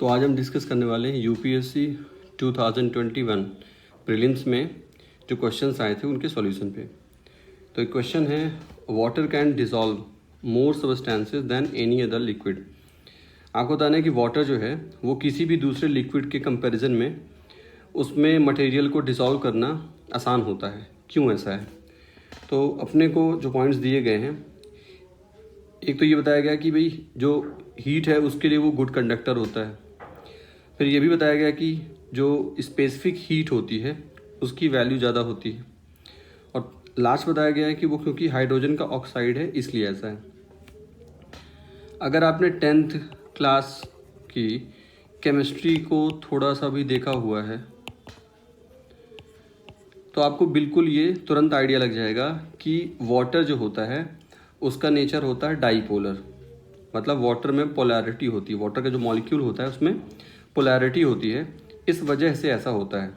तो आज हम डिस्कस करने वाले हैं यूपीएससी 2021 प्रीलिम्स में जो क्वेश्चंस आए थे उनके सॉल्यूशन पे। तो एक क्वेश्चन है, water can dissolve more substances than any other liquid. आपको बताना है कि वाटर जो है वो किसी भी दूसरे लिक्विड के कंपैरिजन में उसमें मटेरियल को डिसॉल्व करना आसान होता है। क्यों ऐसा है? तो अपने को जो पॉइंट्स दिए गए हैं, एक तो ये बताया गया कि भाई जो हीट है उसके लिए वो गुड कंडक्टर होता है। फिर ये भी बताया गया कि जो स्पेसिफिक हीट होती है उसकी वैल्यू ज़्यादा होती है। और लास्ट बताया गया है कि वो क्योंकि हाइड्रोजन का ऑक्साइड है इसलिए ऐसा है। अगर आपने 10th क्लास की केमिस्ट्री को थोड़ा सा भी देखा हुआ है तो आपको बिल्कुल ये तुरंत आइडिया लग जाएगा कि वाटर जो होता है उसका नेचर होता है डाईपोलर। मतलब वाटर में पोलैरिटी होती है, वाटर का जो मॉलिक्यूल होता है उसमें पोलैरिटी होती है, इस वजह से ऐसा होता है।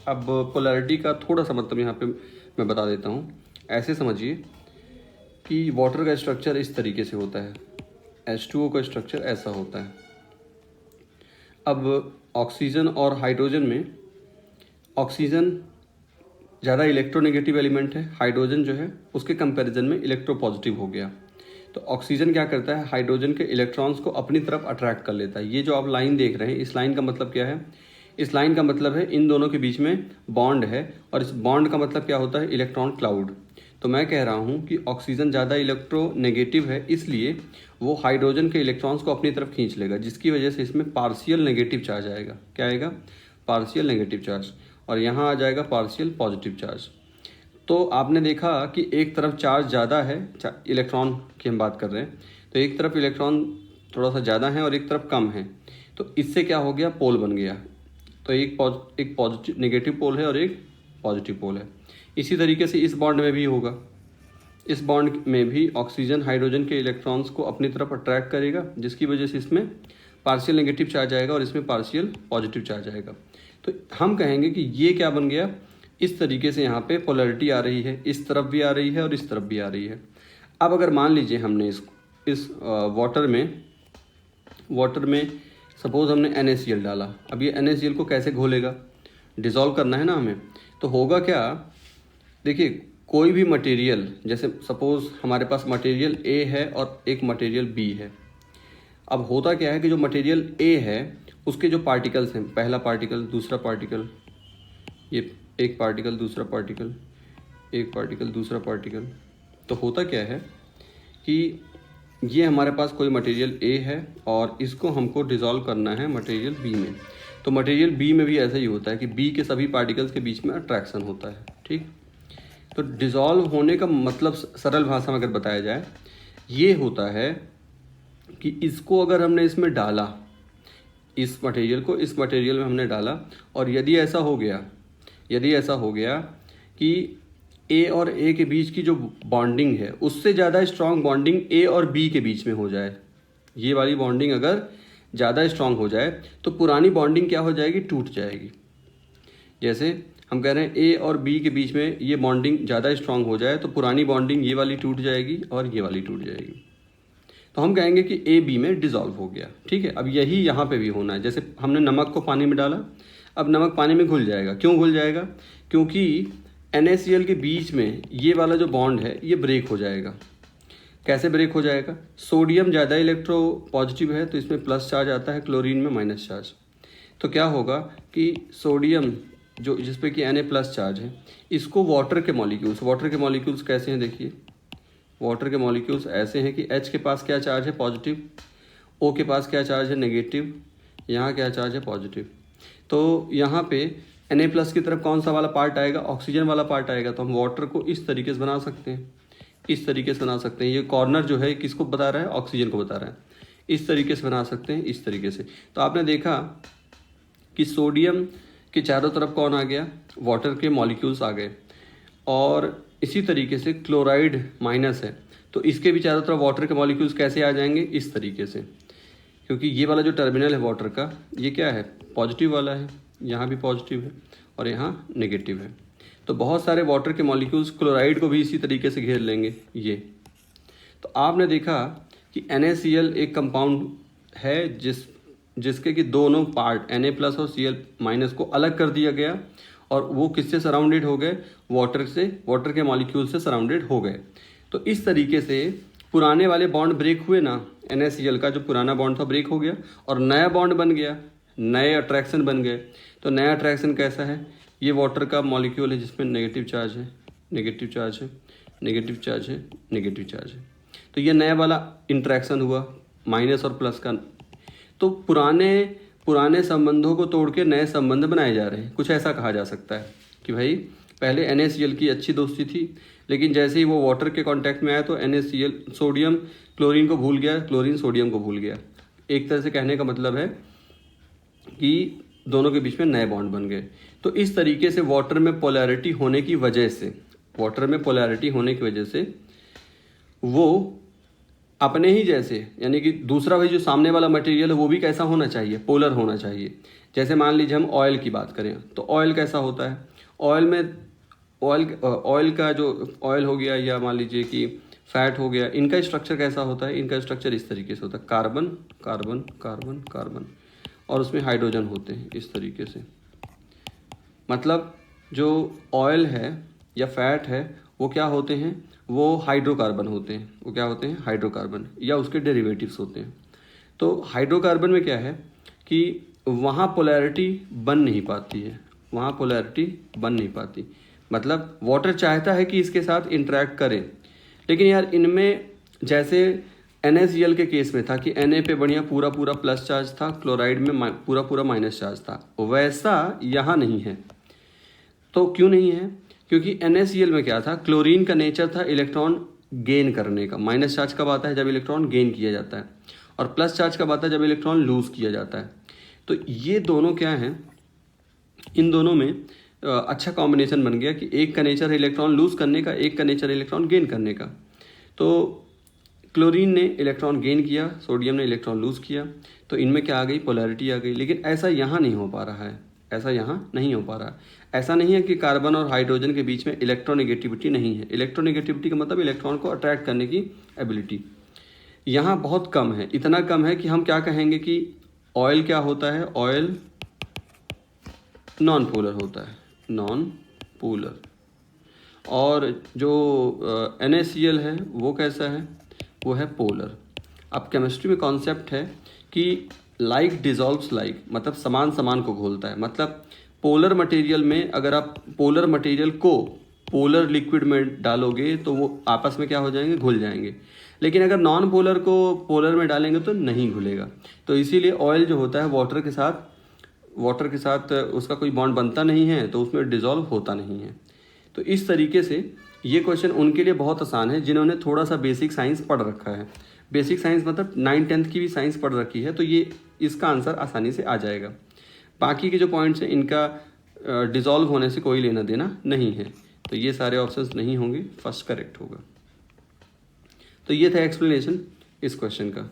अब पोलैरिटी का थोड़ा सा मतलब यहाँ पे मैं बता देता हूँ। ऐसे समझिए कि वाटर का स्ट्रक्चर इस तरीके से होता है, H2O का स्ट्रक्चर ऐसा होता है। अब ऑक्सीजन और हाइड्रोजन में ऑक्सीजन ज़्यादा इलेक्ट्रोनेगेटिव एलिमेंट है, हाइड्रोजन जो है उसके कंपैरिजन में इलेक्ट्रोपॉजिटिव हो गया। तो ऑक्सीजन क्या करता है, हाइड्रोजन के इलेक्ट्रॉन्स को अपनी तरफ अट्रैक्ट कर लेता है। ये जो आप लाइन देख रहे हैं, इस लाइन का मतलब क्या है? इस लाइन का मतलब है इन दोनों के बीच में बॉन्ड है, और इस बॉन्ड का मतलब क्या होता है? Electron cloud. तो मैं कह रहा हूँ कि ऑक्सीजन ज़्यादा इलेक्ट्रोनेगेटिव है, इसलिए वो हाइड्रोजन के इलेक्ट्रॉन्स को अपनी तरफ खींच लेगा, जिसकी वजह से इसमें पार्शियल नेगेटिव चार्ज आएगा। क्या आएगा? Partial negative charge. और यहाँ आ जाएगा पार्शियल पॉजिटिव चार्ज। तो आपने देखा कि एक तरफ चार्ज ज़्यादा है, इलेक्ट्रॉन की हम बात कर रहे हैं, तो एक तरफ इलेक्ट्रॉन थोड़ा सा ज़्यादा है और एक तरफ कम है। तो इससे क्या हो गया? पोल बन गया। तो एक पॉजिटिव नेगेटिव पोल है और एक पॉजिटिव पोल है। इसी तरीके से इस बॉन्ड में भी होगा। इस बॉन्ड में भी ऑक्सीजन हाइड्रोजन के इलेक्ट्रॉन्स को अपनी तरफ अट्रैक्ट करेगा, जिसकी वजह से इसमें पार्शियल नेगेटिव चार्ज आएगा और इसमें पार्शियल पॉजिटिव चार्ज आएगा। तो हम कहेंगे कि ये क्या बन गया? इस तरीके से यहाँ पे पोलैरिटी आ रही है, इस तरफ भी आ रही है और इस तरफ भी आ रही है। अब अगर मान लीजिए हमने इस वाटर में सपोज हमने NaCl डाला। अब ये NaCl को कैसे घोलेगा? डिज़ोल्व करना है ना हमें। तो होगा क्या? देखिए, कोई भी मटेरियल, जैसे सपोज हमारे पास मटेरियल A है और एक मटेरियल B है। अब होता क्या है कि जो मटेरियल A है उसके जो पार्टिकल्स हैं, पहला पार्टिकल, दूसरा पार्टिकल, ये एक पार्टिकल, दूसरा पार्टिकल, एक पार्टिकल, दूसरा पार्टिकल। तो होता क्या है कि ये हमारे पास कोई मटेरियल A है और इसको हमको डिज़ोल्व करना है मटेरियल B में। तो मटेरियल B में भी ऐसा ही होता है कि B के सभी पार्टिकल्स के बीच में अट्रैक्शन होता है। ठीक, तो डिज़ोल्व होने का मतलब सरल भाषा में अगर बताया जाए, ये होता है कि इसको अगर हमने इसमें डाला, इस मटेरियल को इस मटेरियल में हमने डाला, और यदि ऐसा हो गया कि A और A के बीच की जो बॉन्डिंग है उससे ज़्यादा स्ट्रॉन्ग बॉन्डिंग A और B के बीच में हो जाए, ये वाली बॉन्डिंग अगर ज़्यादा स्ट्रॉन्ग हो जाए तो पुरानी बॉन्डिंग क्या हो जाएगी? टूट जाएगी। जैसे हम कह रहे हैं A और B के बीच में ये बॉन्डिंग ज़्यादा स्ट्रॉन्ग हो जाए तो पुरानी बॉन्डिंग ये वाली टूट जाएगी और ये वाली टूट जाएगी। तो हम कहेंगे कि A B में डिज़ोल्व हो गया। ठीक है, अब यही यहाँ पे भी होना है। जैसे हमने नमक को पानी में डाला, अब नमक पानी में घुल जाएगा। क्यों घुल जाएगा? क्योंकि NaCl के बीच में ये वाला जो बॉन्ड है ये ब्रेक हो जाएगा। कैसे ब्रेक हो जाएगा? सोडियम ज़्यादा इलेक्ट्रो पॉजिटिव है तो इसमें प्लस चार्ज आता है, क्लोरीन में माइनस चार्ज। तो क्या होगा कि सोडियम जो जिस पे कि Na प्लस चार्ज है, इसको वाटर के मॉलिक्यूल्स कैसे हैं? देखिए, वाटर के मॉलिक्यूल्स ऐसे हैं कि H के पास क्या चार्ज है? पॉजिटिव। O के पास क्या चार्ज है? नेगेटिव। यहाँ क्या चार्ज है? पॉजिटिव। तो यहाँ पे Na प्लस की तरफ कौन सा वाला पार्ट आएगा? ऑक्सीजन वाला पार्ट आएगा। तो हम वाटर को इस तरीके से बना सकते हैं, इस तरीके से बना सकते हैं। ये कॉर्नर जो है किसको बता रहा है? ऑक्सीजन को बता रहा है। इस तरीके से बना सकते हैं, इस तरीके से। तो आपने देखा कि सोडियम के चारों तरफ कौन आ गया? वाटर के मॉलिक्यूल्स आ गए। और इसी तरीके से क्लोराइड माइनस है तो इसके भी चारों तरफ वाटर के मॉलिक्यूल्स कैसे आ जाएंगे? इस तरीके से। क्योंकि ये वाला जो टर्मिनल है वाटर का, ये क्या है? पॉजिटिव वाला है। यहाँ भी पॉजिटिव है और यहाँ नेगेटिव है। तो बहुत सारे वाटर के मॉलिक्यूल्स क्लोराइड को भी इसी तरीके से घेर लेंगे ये। तो आपने देखा कि NaCl एक कंपाउंड है जिसके कि दोनों पार्ट Na+ और Cl- को अलग कर दिया गया और वो किससे सराउंडेड हो गए, वाटर से, वाटर के मॉलिक्यूल से सराउंडेड हो गए। तो इस तरीके से पुराने वाले बॉन्ड ब्रेक हुए ना, NaCl का जो पुराना बॉन्ड था ब्रेक हो गया और नया बॉन्ड बन गया, नए अट्रैक्शन बन गए। तो नया अट्रैक्शन कैसा है, ये वाटर का मॉलिक्यूल है जिसमें नेगेटिव चार्ज है, नेगेटिव चार्ज है, नेगेटिव चार्ज है, नेगेटिव चार्ज है। तो ये नया वाला इंट्रैक्शन हुआ माइनस और प्लस का। तो पुराने संबंधों को तोड़ के नए संबंध बनाए जा रहे हैं। कुछ ऐसा कहा जा सकता है कि भाई पहले NaCl की अच्छी दोस्ती थी, लेकिन जैसे ही वो वाटर के कांटेक्ट में आया तो NaCl सोडियम क्लोरीन को भूल गया, क्लोरीन सोडियम को भूल गया। एक तरह से कहने का मतलब है कि दोनों के बीच में नए बॉन्ड बन गए। तो इस तरीके से वाटर में पोलैरिटी होने की वजह से, वाटर में पोलैरिटी होने की वजह से वो अपने ही जैसे, यानी कि दूसरा भाई जो सामने वाला मटेरियल है वो भी कैसा होना चाहिए, पोलर होना चाहिए। जैसे मान लीजिए हम ऑयल की बात करें तो ऑयल कैसा होता है, ऑयल में ऑयल का जो ऑयल हो गया या मान लीजिए कि फैट हो गया, इनका स्ट्रक्चर कैसा होता है, इनका स्ट्रक्चर इस तरीके से होता है, कार्बन कार्बन कार्बन कार्बन, और उसमें हाइड्रोजन होते हैं इस तरीके से। मतलब जो ऑयल है या फैट है वो क्या होते हैं, वो हाइड्रोकार्बन होते हैं। वो क्या होते हैं, हाइड्रोकार्बन, या उसके डेरिवेटिव्स होते हैं। तो हाइड्रोकार्बन में क्या है कि वहाँ पोलैरिटी बन नहीं पाती है, वहाँ पोलैरिटी बन नहीं पाती। मतलब वाटर चाहता है कि इसके साथ इंटरेक्ट करे, लेकिन यार इनमें जैसे NaCl के केस में था कि Na पे बढ़िया पूरा पूरा प्लस चार्ज था, क्लोराइड में पूरा पूरा माइनस चार्ज था, वैसा यहाँ नहीं है। तो क्यों नहीं है, क्योंकि NaCl में क्या था, क्लोरीन का नेचर था इलेक्ट्रॉन गेन करने का। माइनस चार्ज कब आता है, जब इलेक्ट्रॉन गेन किया जाता है, और प्लस चार्ज कब आता है, जब इलेक्ट्रॉन लूज किया जाता है। तो ये दोनों क्या हैं, इन दोनों में अच्छा कॉम्बिनेशन बन गया कि एक का नेचर है इलेक्ट्रॉन लूज करने का, एक का नेचर है इलेक्ट्रॉन गेन करने का। तो क्लोरीन ने इलेक्ट्रॉन गेन किया, सोडियम ने इलेक्ट्रॉन लूज किया, तो इनमें क्या आ गई, पोलैरिटी आ गई। लेकिन ऐसा यहाँ नहीं हो पा रहा है, ऐसा यहाँ नहीं हो पा रहा है। ऐसा नहीं है कि कार्बन और हाइड्रोजन के बीच में इलेक्ट्रोनेगेटिविटी नहीं है। इलेक्ट्रोनेगेटिविटी का मतलब इलेक्ट्रॉन को अट्रैक्ट करने की एबिलिटी यहाँ बहुत कम है। इतना कम है कि हम क्या कहेंगे कि ऑयल क्या होता है, ऑयल नॉन पोलर होता है, नॉन पोलर। और जो NaCl है वो कैसा है, वो है पोलर। अब केमिस्ट्री में कॉन्सेप्ट है कि लाइक डिजॉल्व्स लाइक, मतलब समान समान को घोलता है। मतलब पोलर मटेरियल में अगर आप पोलर मटेरियल को पोलर लिक्विड में डालोगे तो वो आपस में क्या हो जाएंगे, घुल जाएंगे। लेकिन अगर नॉन पोलर को पोलर में डालेंगे तो नहीं घुलेगा। तो इसीलिए ऑयल जो होता है वाटर के साथ उसका कोई बॉन्ड बनता नहीं है, तो उसमें डिजॉल्व होता नहीं है। तो इस तरीके से ये क्वेश्चन उनके लिए बहुत आसान है जिन्होंने थोड़ा सा बेसिक साइंस पढ़ रखा है। बेसिक साइंस मतलब 9th-10th की भी साइंस पढ़ रखी है, तो ये इसका आंसर आसानी से आ जाएगा। बाकी के जो पॉइंट्स हैं इनका डिसॉल्व होने से कोई लेना देना नहीं है, तो ये सारे ऑप्शंस नहीं होंगे, फर्स्ट करेक्ट होगा। तो ये था एक्सप्लेनेशन इस क्वेश्चन का।